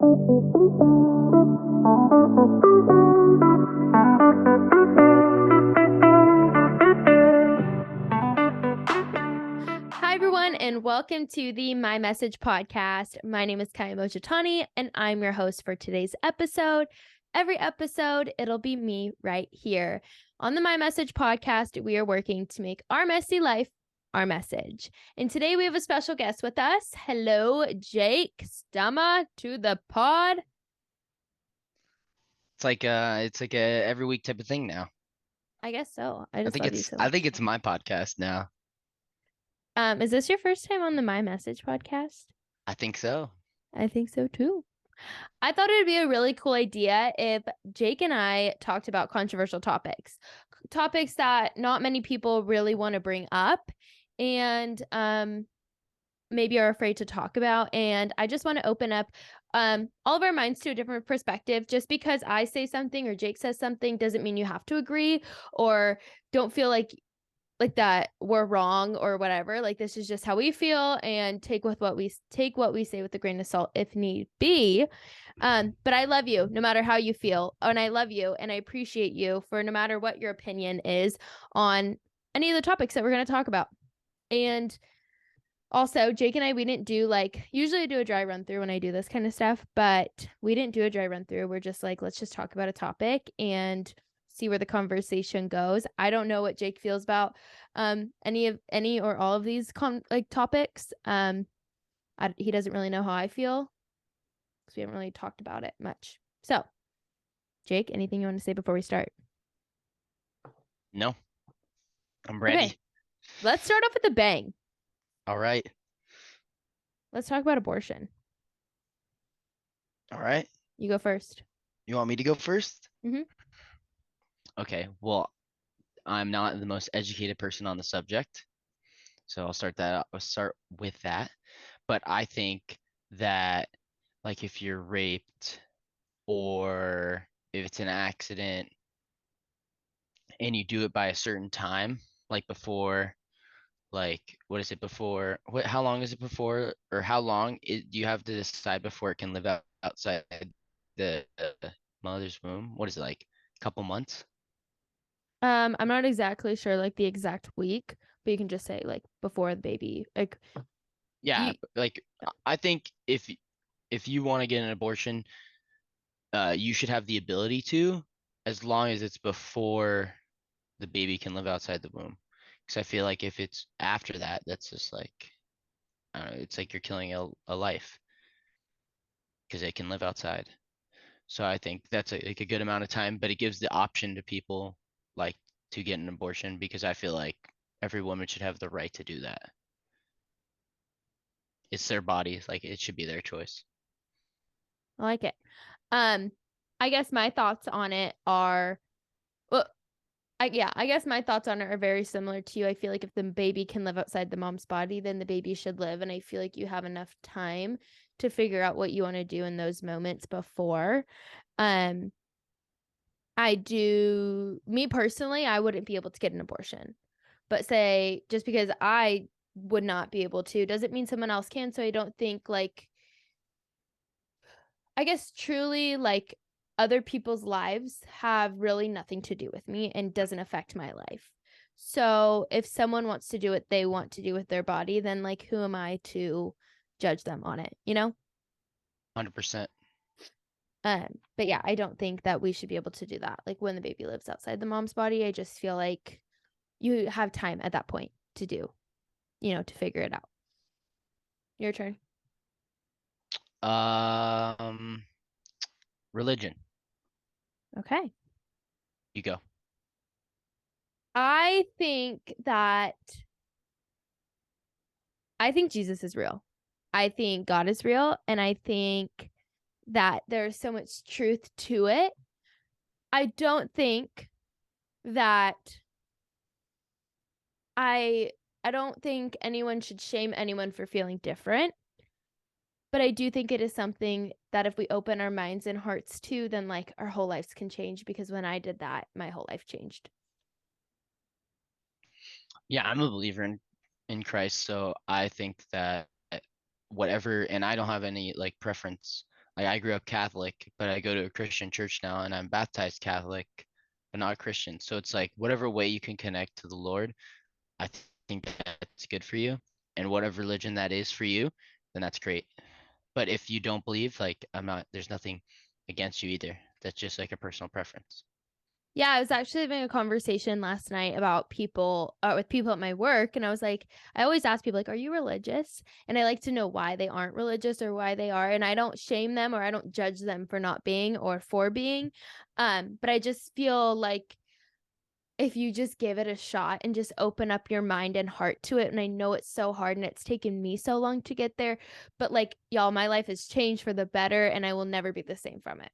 Hi, everyone, and welcome to the My Message podcast. My name is Kyia Mochitani, and I'm your host for today's episode. Every episode, it'll be me right here. On the My Message podcast, we are working to make our messy life our message. And today we have a special guest with us. Hello, Jake. Stammer to the pod. It's like a every week type of thing now. I guess so. I I just think love you it's so I much. think it's my podcast now. Is this your first time on the My Message podcast? I think so. I think so too. I thought it would be a really cool idea if Jake and I talked about controversial topics that not many people really want to bring up and maybe are afraid to talk about. And I just want to open up all of our minds to a different perspective. Just because I say something or Jake says something doesn't mean you have to agree or don't feel like that we're wrong or whatever. Like, this is just how we feel, and take what we say with a grain of salt if need be. But I love you no matter how you feel, and I love you and I appreciate you for no matter what your opinion is on any of the topics that we're going to talk about. And also, Jake and I, we didn't do usually I do a dry run through when I do this kind of stuff, but we didn't do a dry run through. We're just like, let's just talk about a topic and see where the conversation goes. I don't know what Jake feels about any or all of these topics. He doesn't really know how I feel because we haven't really talked about it much. So, Jake, anything you want to say before we start? No. I'm ready. Okay. Let's start off with a bang. All right. Let's talk about abortion. All right. You go first. You want me to go first? Mhm. Okay. Well, I'm not the most educated person on the subject, so I'll start with that. But I think that, like, if you're raped or if it's an accident and you do it by a certain time, like before, like, what is it before, how long is it before, or how long do you have to decide before it can live outside the mother's womb? What is it, like a couple months? I'm not exactly sure the exact week, but you can just say before the baby. Yeah, You, like, I think if you want to get an abortion, you should have the ability to, as long as it's before the baby can live outside the womb. Because I feel like if it's after that, that's just like, I don't know, it's like you're killing a life because it can live outside. So I think that's like a good amount of time, but it gives the option to people, like, to get an abortion, because I feel like every woman should have the right to do that. It's their body, like, it should be their choice. I like it. I guess my thoughts on it are, well, I guess my thoughts on it are very similar to you. I feel like if the baby can live outside the mom's body, then the baby should live, and I feel like you have enough time to figure out what you want to do in those moments before. Um, me personally, I wouldn't be able to get an abortion. But say just because I would not be able to doesn't mean someone else can. So I don't think I guess truly other people's lives have really nothing to do with me and doesn't affect my life. So if someone wants to do what they want to do with their body, then who am I to judge them on it, 100%. But yeah, I don't think that we should be able to do that. Like when the baby lives outside the mom's body, I just feel like you have time at that point to do, to figure it out. Your turn. Religion. Okay. You go. I think Jesus is real. I think God is real, and I think that there's so much truth to it. I don't think that I don't think anyone should shame anyone for feeling different. But I do think it is something that if we open our minds and hearts to, then our whole lives can change, because when I did that, my whole life changed. Yeah, I'm a believer in Christ, so I think that whatever, and I don't have any, like, preference Like I grew up Catholic, but I go to a Christian church now and I'm baptized Catholic, but not a Christian. So it's like whatever way you can connect to the Lord, I think that's good for you. And whatever religion that is for you, then that's great. But if you don't believe, like there's nothing against you either. That's just like a personal preference. Yeah, I was actually having a conversation last night about people with people at my work, and I was like, I always ask people like, "Are you religious?" And I like to know why they aren't religious or why they are, and I don't shame them or I don't judge them for not being or for being. But I just feel like if you just give it a shot and just open up your mind and heart to it, and I know it's so hard and it's taken me so long to get there, but like y'all, my life has changed for the better, and I will never be the same from it.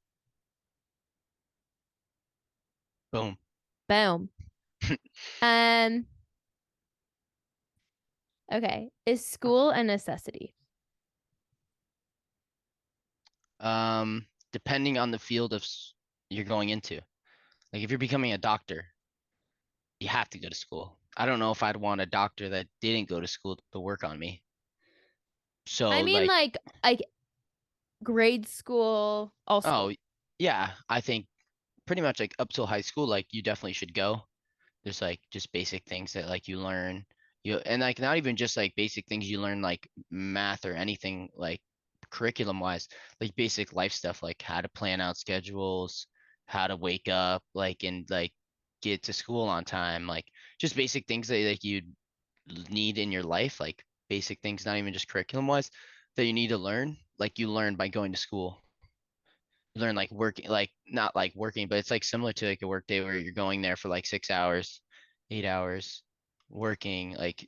Boom. Boom. Um. Okay. Is school a necessity? Depending on the field you're going into. Like if you're becoming a doctor, you have to go to school. I don't know if I'd want a doctor that didn't go to school to work on me. I So mean, like, like grade school, all oh school. yeah, I think pretty much like up till high school, like you definitely should go. There's like just basic things that like you learn. You and like not even just like basic things you learn like math or anything like curriculum wise, like basic life stuff like how to plan out schedules, how to wake up, like and like get to school on time, like just basic things that like you need in your life, like basic things, not even just curriculum wise, that you need to learn, like you learn by going to school. You learn like working, like not like working, but it's like similar to like a work day where you're going there for like 6 hours, 8 hours, working, like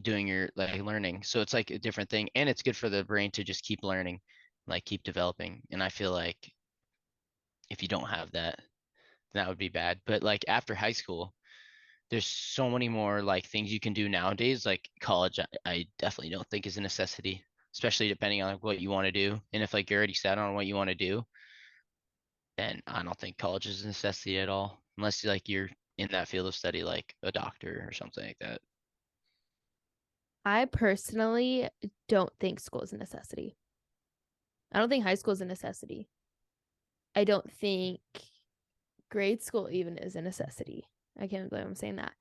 doing your like learning. So it's like a different thing, and it's good for the brain to just keep learning, like keep developing. And I feel like if you don't have that, that would be bad. But like after high school, there's so many more like things you can do nowadays. Like college, I definitely don't think is a necessity, especially depending on like, what you want to do. And if like you're already set on what you want to do, then I don't think college is a necessity at all, unless like you're in that field of study, like a doctor or something like that. I personally don't think school is a necessity. I don't think high school is a necessity. I don't think grade school even is a necessity. I can't believe I'm saying that.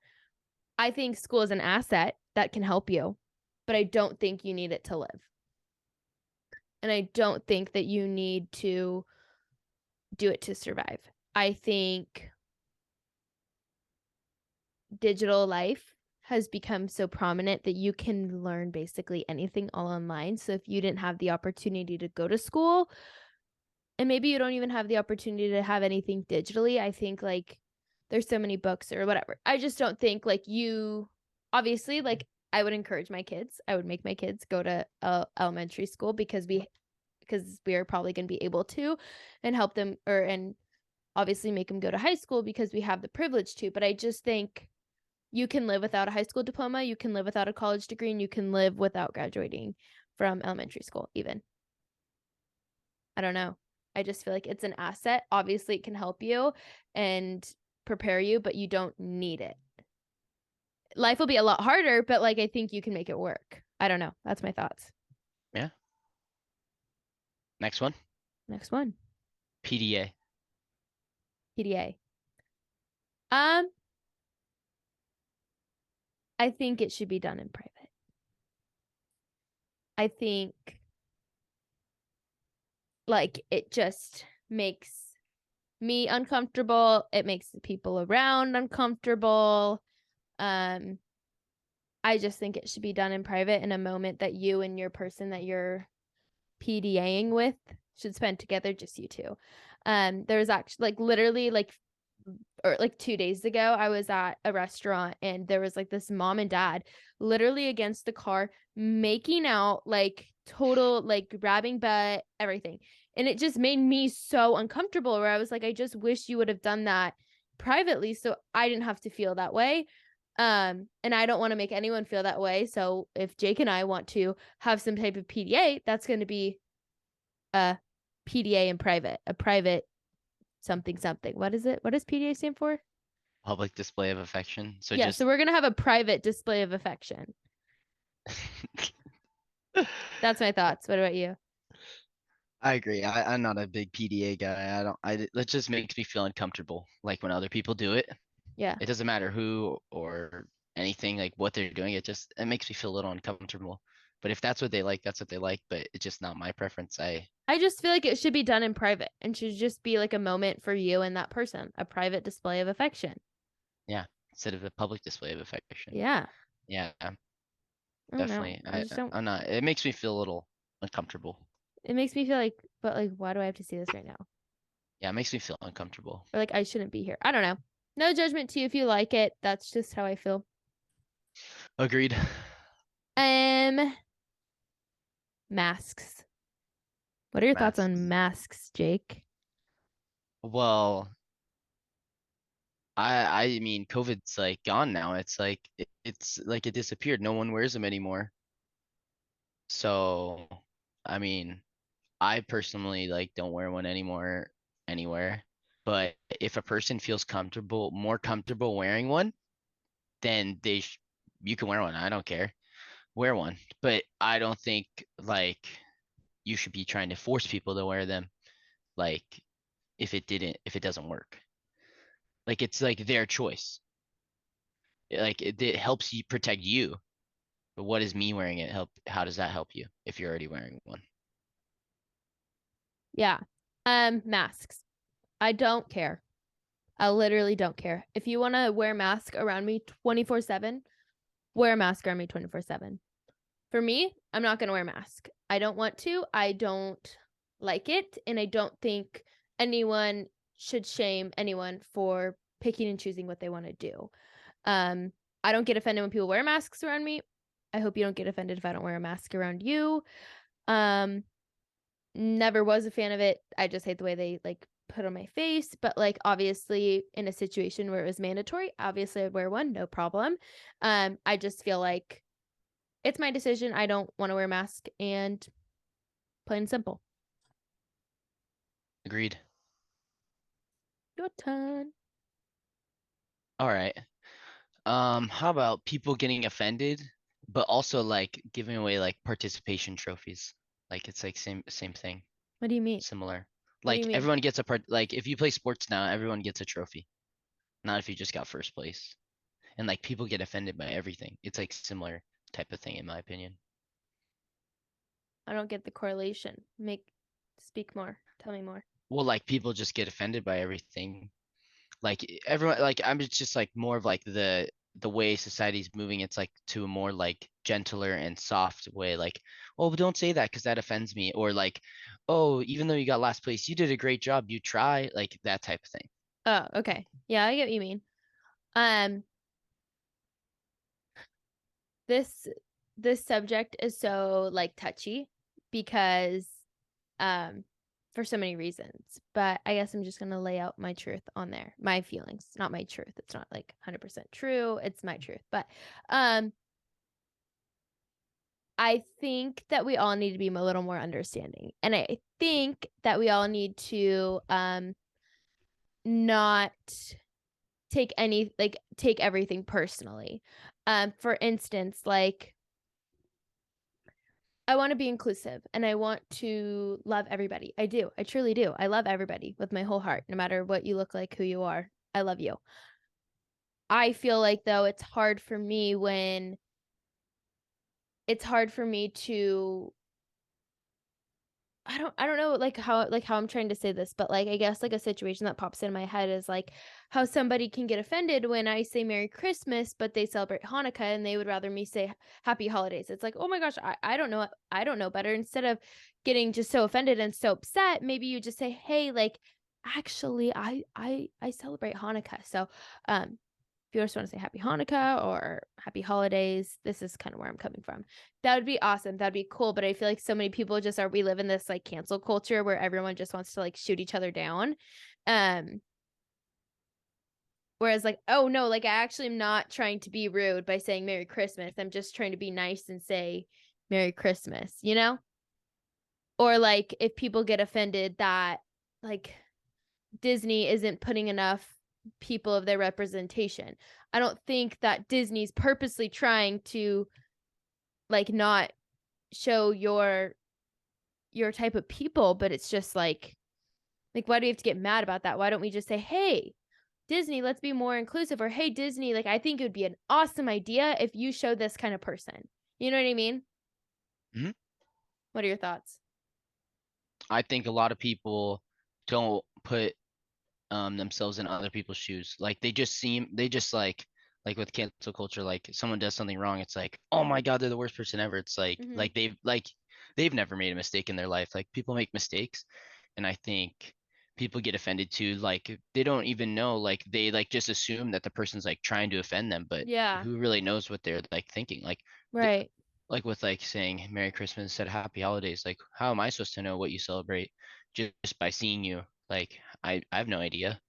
I think school is an asset that can help you, but I don't think you need it to live. And I don't think that you need to do it to survive. I think digital life has become so prominent that you can learn basically anything all online. So if you didn't have the opportunity to go to school, and maybe you don't even have the opportunity to have anything digitally, I think like there's so many books or whatever. I just don't think like you obviously like I would encourage my kids. I would make my kids go to elementary school because we are probably going to be able to and help them and obviously make them go to high school because we have the privilege to, but I just think you can live without a high school diploma, you can live without a college degree, and you can live without graduating from elementary school, even. I don't know. I just feel like it's an asset. Obviously, it can help you and prepare you, but you don't need it. Life will be a lot harder, but like I think you can make it work. I don't know. That's my thoughts. Yeah. Next one, Next one. PDA. PDA. Um, I think it should be done in private. I think like it just makes me uncomfortable. It makes the people around uncomfortable. Um, I just think it should be done in private in a moment that you and your person that you're PDAing with should spend together, just you two. There was actually like literally like or like 2 days ago, I was at a restaurant and there was like this mom and dad literally against the car making out, like total like grabbing butt, everything. And it just made me so uncomfortable where I was like, I just wish you would have done that privately so I didn't have to feel that way. And I don't want to make anyone feel that way. So if Jake and I want to have some type of PDA, that's going to be a PDA in private, a private something something. What is it? What does PDA stand for? Public display of affection. So Yeah, just so we're gonna have a private display of affection. That's my thoughts. What about you? I agree. I'm not a big PDA guy. I don't. It just makes me feel uncomfortable. Like when other people do it, Yeah. it doesn't matter who or anything like what they're doing. It makes me feel a little uncomfortable. But if that's what they like, that's what they like. But it's just not my preference. I just feel like it should be done in private and should just be like a moment for you and that person, a private display of affection. Yeah, instead of a public display of affection. Yeah. Yeah, I don't know. definitely. I just don't. I'm not. It makes me feel a little uncomfortable. It makes me feel like, but like, why do I have to see this right now? Yeah, it makes me feel uncomfortable. Or like, I shouldn't be here. I don't know. No judgment to you if you like it. That's just how I feel. Agreed. Um, masks. What are your thoughts on Masks. masks, Jake? Well, I mean, COVID's like gone now. It's like it's like it disappeared. No one wears them anymore. So, I mean, I personally like don't wear one anymore anywhere. But if a person feels comfortable, more comfortable wearing one, then you can wear one. I don't care. Wear one. But I don't think like you should be trying to force people to wear them like if it doesn't work. Like it's like their choice. Like it helps you protect you. But what does me wearing it help? How does that help you if you're already wearing one? Yeah. Masks. I don't care. I literally don't care. If you want to wear a mask around me 24/7, wear a mask around me 24/7. For me, I'm not going to wear a mask. I don't want to. I don't like it. And I don't think anyone should shame anyone for picking and choosing what they want to do. I don't get offended when people wear masks around me. I hope you don't get offended if I don't wear a mask around you. Um, Never was a fan of it. I just hate the way they like put on my face. But like obviously in a situation where it was mandatory, obviously I'd wear one, no problem. I just feel like it's my decision. I don't want to wear a mask and plain and simple. Agreed. Your turn. All right. How about people getting offended, but also like giving away like participation trophies? Like it's like same thing, What do you mean? similar. What do you Like mean? everyone gets a part. Like if you play sports now, everyone gets a trophy. Not if you just got first place. And like people get offended by everything. It's like similar type of thing in my opinion. I don't get the correlation. Speak more. Tell me more. Well, like people just get offended by everything. Like everyone, like I'm just like more of like the way society's moving. It's like to a more like gentler and soft way. Like, oh, but don't say that because that offends me. Or like, oh, even though you got last place, you did a great job. You try like that type of thing. Oh, okay. Yeah, I get what you mean. Um, this this subject is so like touchy because um for so many reasons. But I guess I'm just gonna lay out my truth on there. My feelings, not my truth. It's not like 100% true. It's my truth. But um I think that we all need to be a little more understanding. And I think that we all need to not take everything personally. For instance, like I want to be inclusive and I want to love everybody. I do. I truly do. I love everybody with my whole heart, no matter what you look like, who you are. I love you. I feel like though it's hard for me to I don't know like how I'm trying to say this, but like I guess like a situation that pops in my head is like how somebody can get offended when I say Merry Christmas, but they celebrate Hanukkah and they would rather me say Happy Holidays. It's like, oh my gosh, I don't know. I don't know better. Instead of getting just so offended and so upset, maybe you just say, hey, like actually I celebrate Hanukkah. So if you just want to say happy Hanukkah or happy holidays, this is kind of where I'm coming from. That would be awesome. That'd be cool. But I feel like so many people we live in this like cancel culture where everyone just wants to like shoot each other down. Um, Whereas like, oh no, like I actually am not trying to be rude by saying Merry Christmas. I'm just trying to be nice and say Merry Christmas, you know? Or like if people get offended that like Disney isn't putting enough people of their representation. I don't think that Disney's purposely trying to like not show your your type of people, but it's just like why do we have to get mad about that? Why don't we just say, hey, Disney, let's be more inclusive, or hey, Disney, like I think it would be an awesome idea if you show this kind of person. You know what I mean? Mhm. What are your thoughts? I think a lot of people don't put themselves in other people's shoes. Like they just like with cancel culture, like if someone does something wrong, it's like, oh my God, they're the worst person ever. It's Mm-hmm. like they've never made a mistake in their life. Like people make mistakes, and I think people get offended too. Like they don't even know, like they like just assume that the person's like trying to offend them, but Yeah. who really knows what they're like thinking? Th- Right. like with like saying Merry Christmas instead of Happy Holidays. Like how am I supposed to know what you celebrate just by seeing you? Like I have no idea.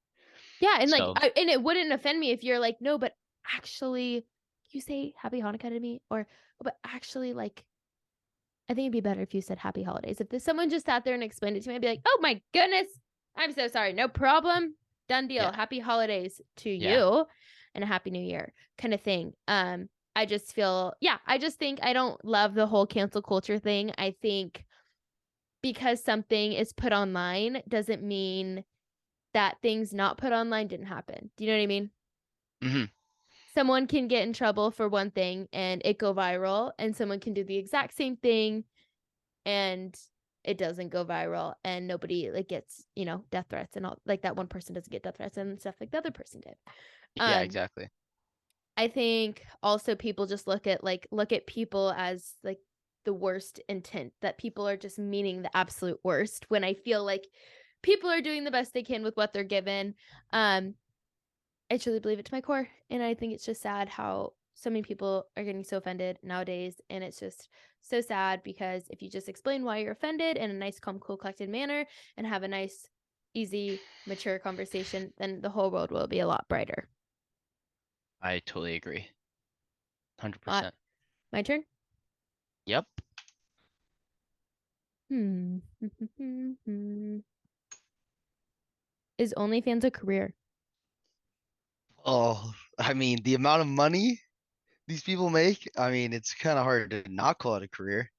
Yeah, and So and it wouldn't offend me if you're like, no, but actually, you say Happy Hanukkah to me, or oh, but actually, like, I think it'd be better if you said Happy Holidays. If someone just sat there and explained it to me, I'd be like, oh my goodness, I'm so sorry, no problem, done deal, yeah, Happy Holidays to yeah. you, and a Happy New Year kind of thing. I just feel, yeah, I just think I don't love the whole cancel culture thing. I think because something is put online doesn't mean that things not put online didn't happen. Do you know what I mean? hmm Someone can get in trouble for one thing and it go viral, and someone can do the exact same thing and it doesn't go viral, and nobody like gets, death threats, and all like that one person doesn't get death threats and stuff like the other person did. Yeah, um exactly. I think also people just look at people as like the worst intent, that people are just meaning the absolute worst, when I feel like people are doing the best they can with what they're given. um I truly believe it to my core. And I think it's just sad how so many people are getting so offended nowadays. And it's just so sad, because if you just explain why you're offended in a nice, calm, cool, collected manner and have a nice, easy, mature conversation, then the whole world will be a lot brighter. I totally agree. Uh, 100%. my turn. Yep. Hmm. Is OnlyFans a career? Oh, I mean, the amount of money these people make, I mean, it's kind of hard to not call it a career.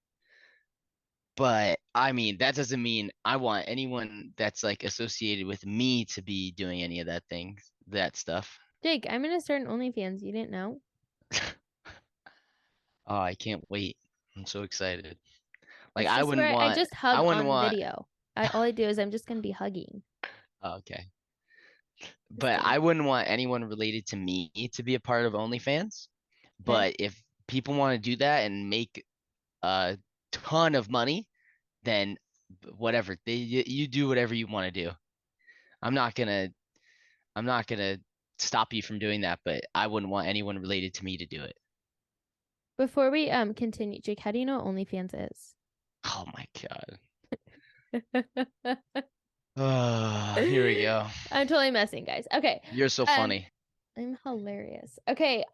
But I mean, that doesn't mean I want anyone that's like associated with me to be doing any of that stuff. Jake, I'm going to start an OnlyFans. You didn't know? Oh, I can't wait. I'm so excited. Like It's just where I just I hug wouldn't on want, video. All I do is I'm just going to be hugging. oh, okay. Just But kidding. I wouldn't want anyone related to me to be a part of OnlyFans. Okay. But if people want to do that and make a ton of money, then whatever. You do whatever you want to do. I'm not gonna I'm not gonna stop you from doing that, but I wouldn't want anyone related to me to do it. Before we continue, Jake, how do you know what OnlyFans is? Oh my God. I'm Here we go. totally messing, guys. Okay. You're so Um, funny. I'm hilarious. Okay.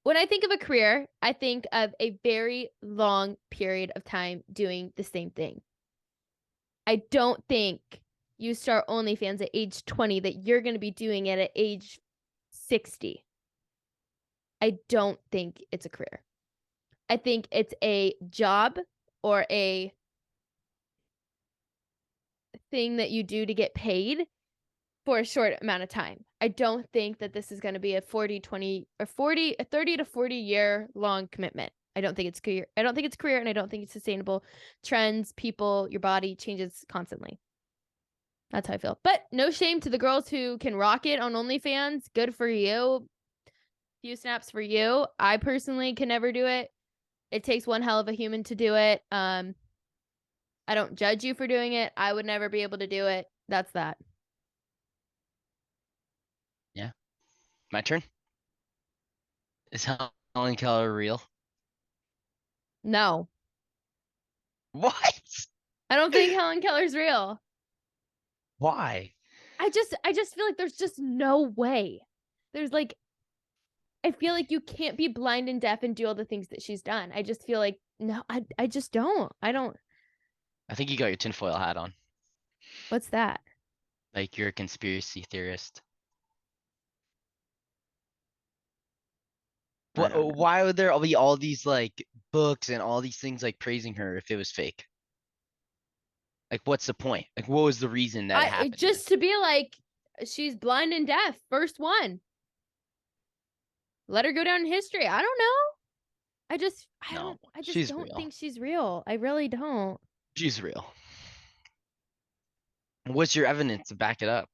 When I think of a career, I think of a very long period of time doing the same thing. I don't think you start OnlyFans at age 20 that you're going to be doing it at age 60. I don't think it's a career. I think it's a job or a thing that you do to get paid for a short amount of time. I don't think that this is going to be a 40, 20, or 40, a 30 to 40-year long commitment. I don't think it's career. I don't think it's career, and I don't think it's sustainable. Trends, people, your body changes constantly. That's how I feel. But no shame to the girls who can rock it on OnlyFans. Good for you. Few snaps for you. I personally can never do it. It takes one hell of a human to do it. I don't judge you for doing it. I would never be able to do it. That's that. Yeah. My turn. Is Helen Keller real? No, What? I don't think Helen Keller's real. Why? I just feel like there's just no way. There's like I feel like you can't be blind and deaf and do all the things that she's done. I just feel like no, I just don't. I don't. I think you got your tinfoil hat on. What's that? Like you're a conspiracy theorist. I don't know. Why would there be all these like books and all these things like praising her if it was fake? Like, what's the point? Like, what was the reason that it happened? Just to be like, she's blind and deaf, first one. Let her go down in history. I don't know. I just She's don't real. think she's real. I really don't. She's real. What's your evidence to back it up?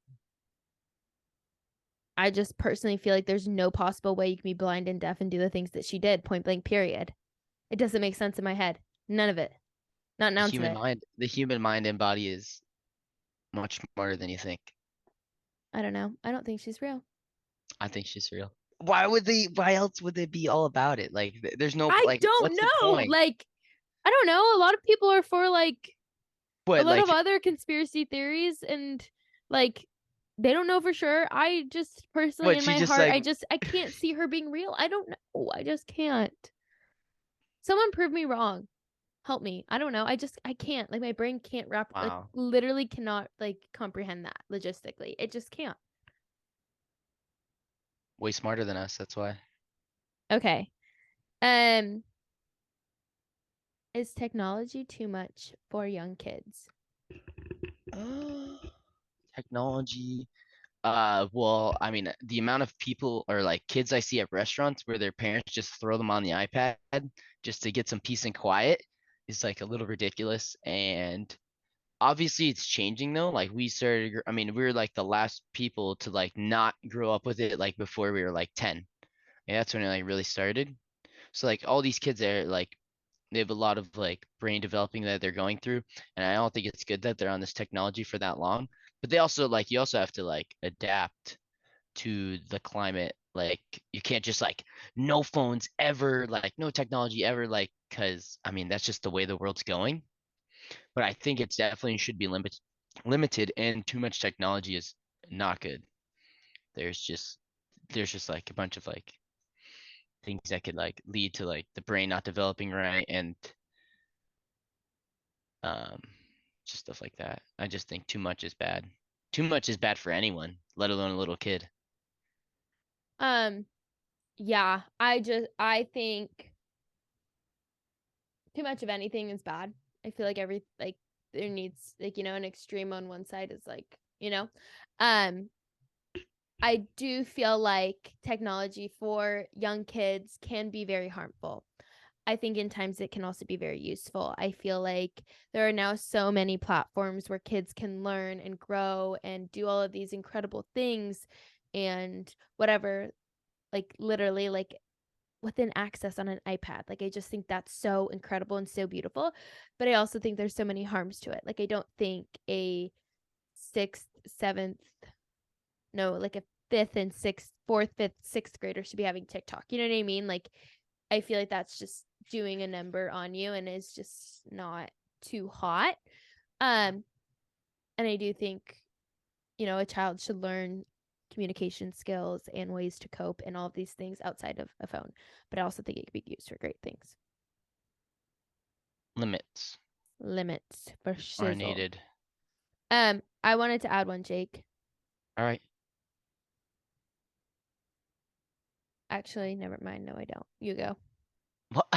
I just personally feel like there's no possible way you can be blind and deaf and do the things that she did, point blank, period. It doesn't make sense in my head. None of it. Not an ounce of it. The human mind and body is much smarter than you think. I don't know. I don't think she's real. I think she's real. Why else would they be all about it? Like, there's no, I like, don't what's the know. point? Like, I don't know. A lot of people are for like a But lot of like, other conspiracy theories and like they don't know for sure. I just personally what in she my just heart, like, I can't see her being real. I don't know. I just can't. Someone prove me wrong. Help me. I don't know. I can't. Like my brain can't wrap like wow, literally cannot like comprehend that logistically. It just can't. way smarter than us. That's why. Okay. Um is technology too much for young kids? Technology. Well, I mean, the amount of people or like kids I see at restaurants where their parents just throw them on the iPad just to get some peace and quiet is like a little ridiculous. And obviously it's changing though. Like I mean, we were like the last people to like not grow up with it like before we were like 10. Yeah, that's when it like really started. So like all these kids are like they have a lot of like brain developing that they're going through, and I don't think it's good that they're on this technology for that long. But they also like you also have to like adapt to the climate. Like you can't just like no phones ever, like no technology ever, like because I mean that's just the way the world's going. But I think it's definitely should be limited, and too much technology is not good. There's just there's just like a bunch of like things that could like lead to like the brain not developing right and um just stuff like that. I just think too much is bad. Too much is bad for anyone, let alone a little kid. Um yeah, I think too much of anything is bad. I feel like every like there needs like an extreme on one side is like um I do feel like technology for young kids can be very harmful. I think in times it can also be very useful. I feel like there are now so many platforms where kids can learn and grow and do all of these incredible things and whatever, like literally like within access on an iPad. Like I just think that's so incredible and so beautiful. But I also think there's so many harms to it. Like I don't think a sixth, seventh, no, like a fifth and sixth, fourth, fifth, sixth grader should be having TikTok. You know what I mean? Like I feel like that's just doing a number on you and is just not too hot. And I do think, a child should learn communication skills and ways to cope and all of these things outside of a phone. But I also think it could be used for great things. Limits Limits for are shizzle. needed. I wanted to add one, Jake. All right. Actually, never mind. No, I don't. You go. What?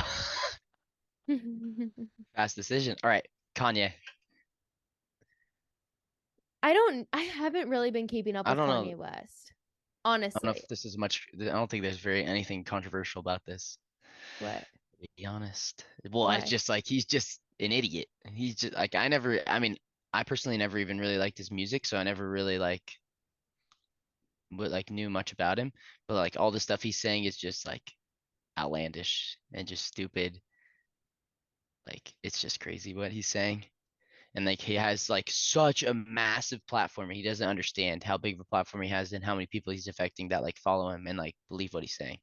Fast decision. All right. Kanye. I haven't really been keeping up I with don't know. Kanye West. I don't know Honestly. if this is much. I don't think there's very anything controversial about this. What? To be honest. Well, it's Why? just like he's just an idiot. He's just like I never. I mean, I personally never even really liked his music, so I never really knew much about him. But like all the stuff he's saying is just like outlandish and just stupid. Like it's just crazy what he's saying. And like he has like such a massive platform. He doesn't understand how big of a platform he has and how many people he's affecting that like follow him and like believe what he's saying.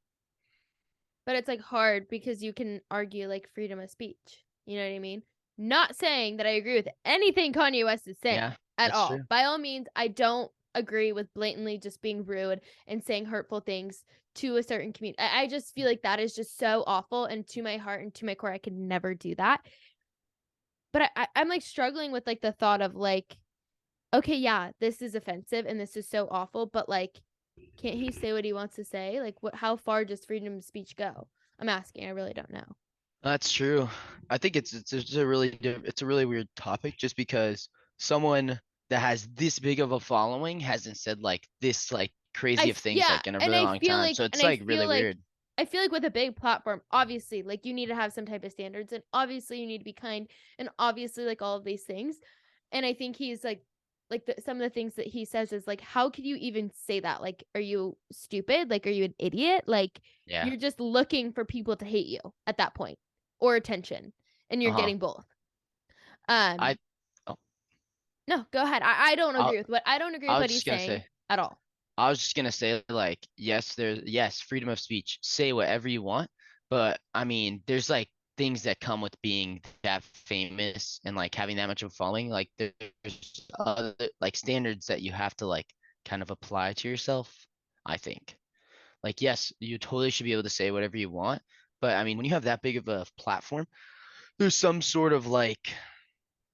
But it's like hard because you can argue like freedom of speech. You know what I mean? Not saying that I agree with anything Kanye West is saying Yeah, at that's all. true. By all means, I don't agree with blatantly just being rude and saying hurtful things to a certain community. I just feel like that is just so awful and to my heart and to my core, I could never do that. But I'm like struggling with like the thought of like, okay, yeah, this is offensive and this is so awful, but like, can't he say what he wants to say? Like, how far does freedom of speech go? I'm asking. I really don't know. That's true. I think it's a really it's a really weird topic just because someone that has this big of a following hasn't said like this like crazy of things Yeah, like in a and really long time. So it's like really weird. I feel like with a big platform, obviously, like you need to have some type of standards, and obviously you need to be kind, and obviously like all of these things. And I think he's like some of the things that he says is like, how could you even say that? Like, are you stupid? Like, are you an idiot? Like, Yeah. you're just looking for people to hate you at that point or attention, and you're Uh-huh. getting both. I Um, oh, no, go ahead. I don't I agree with I don't agree with I was what just he's gonna saying say at all. I was just gonna say like yes, freedom of speech. Say whatever you want, but I mean there's like things that come with being that famous and like having that much of a following. Like there's other like standards that you have to like kind of apply to yourself, I think. Like yes, you totally should be able to say whatever you want, but I mean when you have that big of a platform, there's some sort of like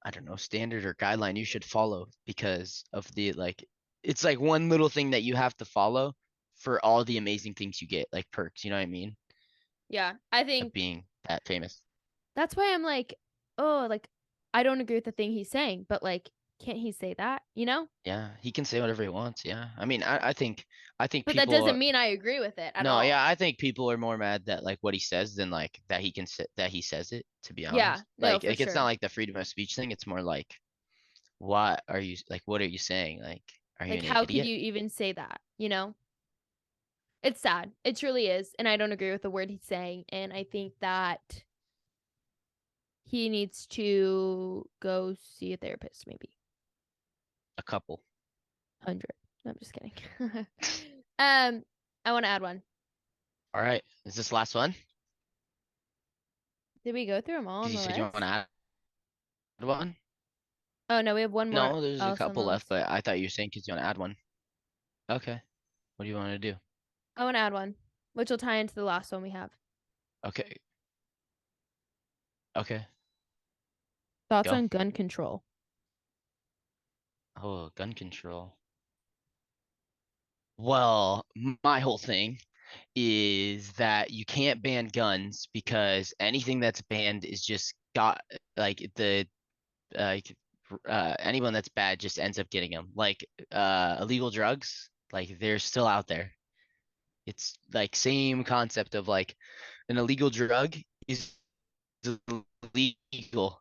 I don't know, standard or guideline you should follow because of the like it's like one little thing that you have to follow for all the amazing things you get, like perks, you know what I mean? Yeah, I Of think being that famous. that's why I'm like, oh, like I don't agree with the thing he's saying, but like, can't he say that? You know? Yeah, he can say whatever he wants, yeah. I mean, I think But that people doesn't are mean I agree with it at no, all. yeah, I think people are more mad that like what he says than like that he can say that he says it, to be Yeah, honest. no, for Like it's not sure. like the freedom of speech thing, it's more like what are you saying? Like, are you Like, an how could idiot? you even say that? You know? It's sad. It truly is. And I don't agree with the word he's saying. And I think that he needs to go see a therapist, maybe. A couple. 100. No, I'm just kidding. um, I want to add one. All right. Is this last one? Did we go through them all Did on you the say you want to list? add one? Oh, no, we have one more No, there's a else on the couple left, list. but I thought you were saying because you want to add one. Okay. What do you want to do? I want to add one, which will tie into the last one we have. Okay. Okay. Thoughts Go. on gun control. Oh, gun control. Well, my whole thing is that you can't ban guns because anything that's banned is just got like the like anyone that's bad just ends up getting them. Like illegal drugs, like they're still out there. It's like same concept of like an illegal drug is illegal,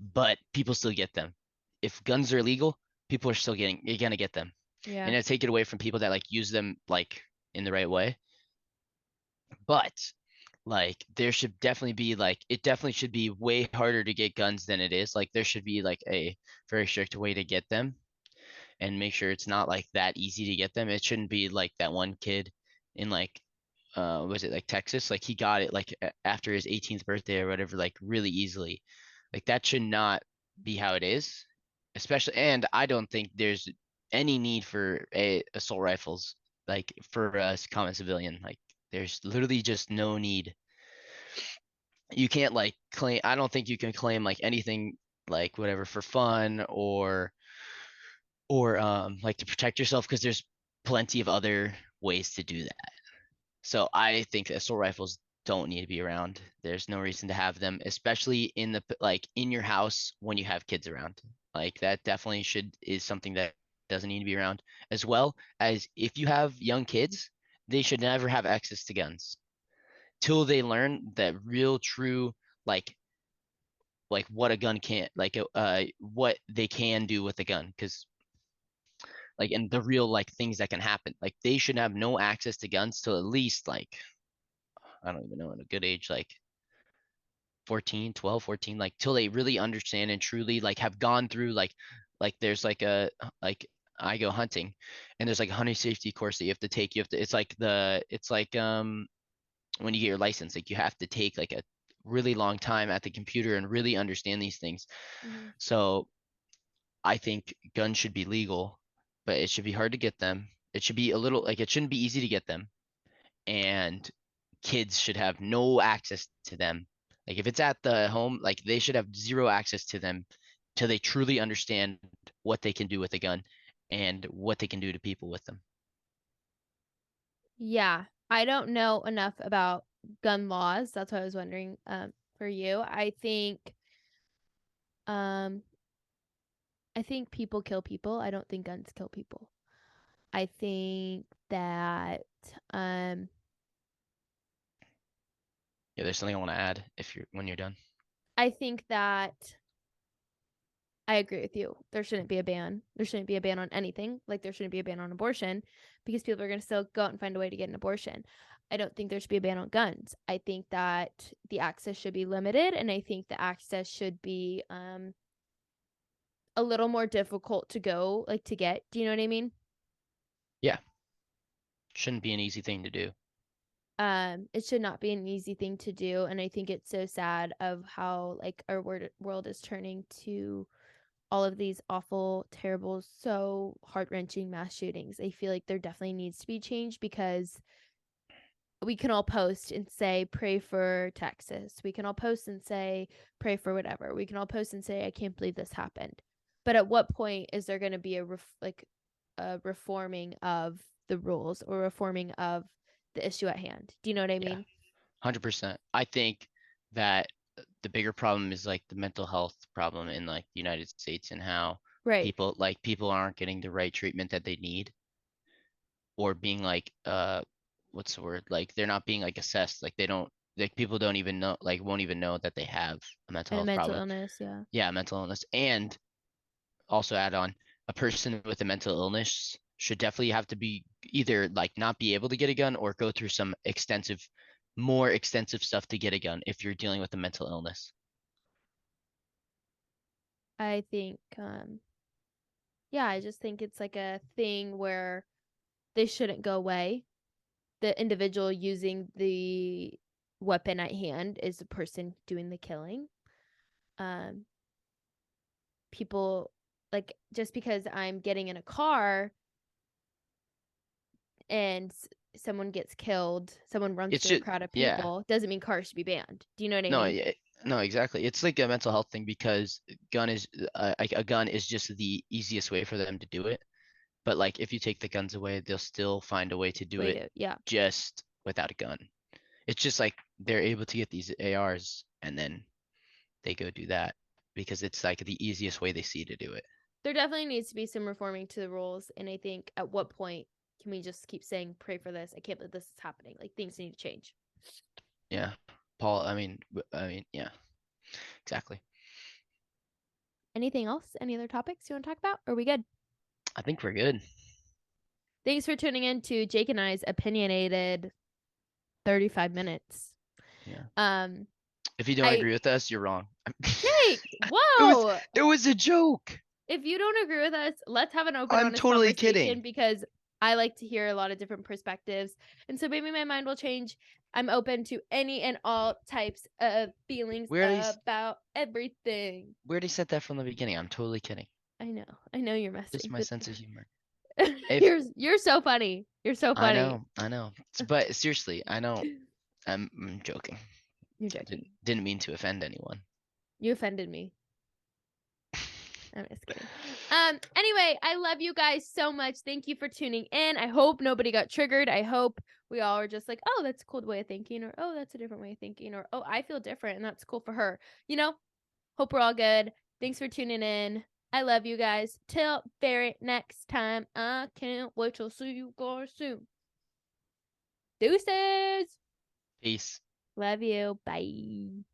but people still get them. If guns are illegal, people are still getting you're gonna get them. Yeah. And to take it away from people that like use them like in the right way. But like there should definitely be like it definitely should be way harder to get guns than it is. Like there should be like a very strict way to get them and make sure it's not like that easy to get them. It shouldn't be like that one kid in like was it like Texas? Like he got it like after his 18th birthday or whatever, like really easily. Like that should not be how it is. Especially, and I don't think there's any need for a assault rifles like for a common civilian. Like there's literally just no need. You can't like claim. I don't think you can claim like anything like whatever for fun or like to protect yourself because there's plenty of other ways to do that. So I think assault rifles don't need to be around. There's no reason to have them, especially in the like in your house when you have kids around. Like that definitely should is something that doesn't need to be around. As well as if you have young kids, they should never have access to guns till they learn that real true like what a gun can like what they can do with a gun because like and the real like things that can happen. Like they should have no access to guns till at least like I don't even know, at a good age, like 14, 12, 14, like till they really understand and truly like have gone through like there's like a like I go hunting and there's like a hunting safety course that you have to take. You have to it's like when you get your license, like you have to take like a really long time at the computer and really understand these things. Mm-hmm. So I think guns should be legal, but it should be hard to get them. It should be a little like it shouldn't be easy to get them and kids should have no access to them. Like if it's at the home, like they should have zero access to them till they truly understand what they can do with a gun and what they can do to people with them. Yeah. I don't know enough about gun laws. That's why I was wondering for you. I think people kill people. I don't think guns kill people. I think that Yeah, there's something I want to add when you're done. I think that I agree with you. There shouldn't be a ban. There shouldn't be a ban on anything. Like there shouldn't be a ban on abortion because people are going to still go out and find a way to get an abortion. I don't think there should be a ban on guns. I think that the access should be limited, and I think the access should be a little more difficult to go, like to get. Do you know what I mean? Yeah, shouldn't be an easy thing to do. It should not be an easy thing to do, and I think it's so sad of how like our world is turning to all of these awful, terrible, so heart-wrenching mass shootings. I feel like there definitely needs to be change because we can all post and say pray for Texas. We can all post and say pray for whatever. We can all post and say I can't believe this happened. But at what point is there going to be a reforming of the rules or reforming of the issue at hand? Do you know what I Yeah, mean? 100%. I think that the bigger problem is like the mental health problem in like the United States and how Right. people aren't getting the right treatment that they need, or being like what's the word? Like they're not being like assessed. Like they don't like people don't even know, like won't even know that they have a mental And a health mental problem. illness, yeah. Yeah, mental illness. And also add on, a person with a mental illness should definitely have to be either like not be able to get a gun or go through some more extensive stuff to get a gun if you're dealing with a mental illness. I think yeah, I just think it's like a thing where they shouldn't go away. The individual using the weapon at hand is the person doing the killing. Um, People like just because I'm getting in a car and someone gets killed, someone runs It's through a just, crowd of yeah, people, doesn't mean cars should be banned. Do you know what I no, mean? yeah, no, exactly. It's like a mental health thing because like a gun is just the easiest way for them to do it. But like if you take the guns away, they'll still find a way to do Way it to yeah. just without a gun. It's just like they're able to get these ARs and then they go do that because it's like the easiest way they see to do it. There definitely needs to be some reforming to the rules, and I think at what point can we just keep saying pray for this? I can't believe this is happening. Like things need to change. Yeah. Paul, I mean, yeah, exactly. Anything else? Any other topics you want to talk about? Are we good? I think we're good. Thanks for tuning in to Jake and I's opinionated 35 minutes. Yeah. Um, If you don't I agree with us, you're wrong. Jake, It was whoa. it was a joke. If you don't agree with us, let's have an open, I'm honest totally conversation kidding. because I like to hear a lot of different perspectives. And so maybe my mind will change. I'm open to any and all types of feelings We already about everything. we already said that from the beginning. I'm totally kidding. I know you're Just messing, my but sense of humor. If you're so funny. You're so funny. I know. But seriously, I know I'm joking. You're I joking. didn't mean to offend anyone. You offended me. I'm just kidding. Anyway, I love you guys so much. Thank you for tuning in. I hope nobody got triggered. I hope we all are just like, oh, that's a cool way of thinking, or oh, that's a different way of thinking, or oh, I feel different and that's cool for her. You know, hope we're all good. Thanks for tuning in. I love you guys. Till very next time. I can't wait to see you guys soon. Deuces. Peace. Love you. Bye.